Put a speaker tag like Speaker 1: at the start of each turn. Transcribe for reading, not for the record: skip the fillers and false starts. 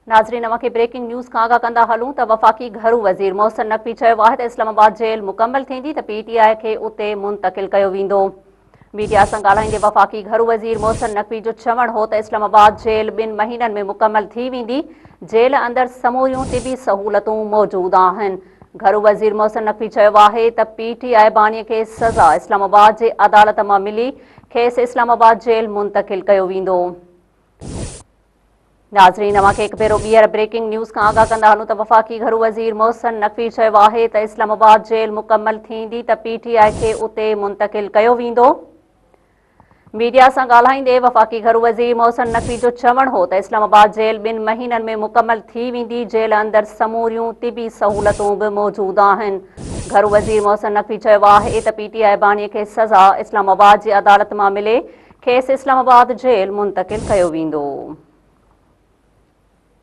Speaker 1: नाज़रीन अवांखे breaking news खां आगाह कंदा हलूं त वफ़ाक़ी घरू वज़ीर मोहसिन नक़वी चयो आहे त इस्लामाबाद जेल मुकमल थींदी त PTI खे उते मुंतक़िल कयो वेंदो। मीडिया सां ॻाल्हाईंदे वफ़ाक़ी घरू वज़ीर मोहसिन नक़वी जो चवणु हो त इस्लामाबाद जेल 2 महीननि में मुकमल थी वेंदी। जेल अंदरि समूरियूं तिबी सहूलतूं मौजूदु आहिनि। घरू वज़ीर मोहसिन नक़वी चयो आहे त PTI बानीअ खे सज़ा इस्लामाबाद जे अदालत मां मिली खेसि इस्लामाबाद जेल मुंतक़िल कयो वेंदो। नाज़रीन अवांखे हिकु भेरो ॿीहर ब्रेकिंग न्यूज़ खां आगाह कंदा हलूं त वफ़ाक़ी घरू वज़ीर मोहसिन नक़वी चयो आहे त इस्लामाबाद जेल मुकमल थींदी त PTI खे उते मुंतक़िल कयो वेंदो। मीडिया सां ॻाल्हाईंदे वफ़ाक़ी घरू वज़ीर मोहसिन नक़वी जो चवणु हो त इस्लामाबाद जेल 2 महीननि में मुकमल थी वेंदी। जेल अंदरि समूरियूं तिबी सहूलतूं बि मौजूदु आहिनि। घरू वज़ीर मोहसिन नक़वी चयो आहे त PTI बानीअ खे सज़ा इस्लामाबाद जी अदालत मां मिले खेसि इस्लामाबाद जेल मुंतक़िल कयो वेंदो।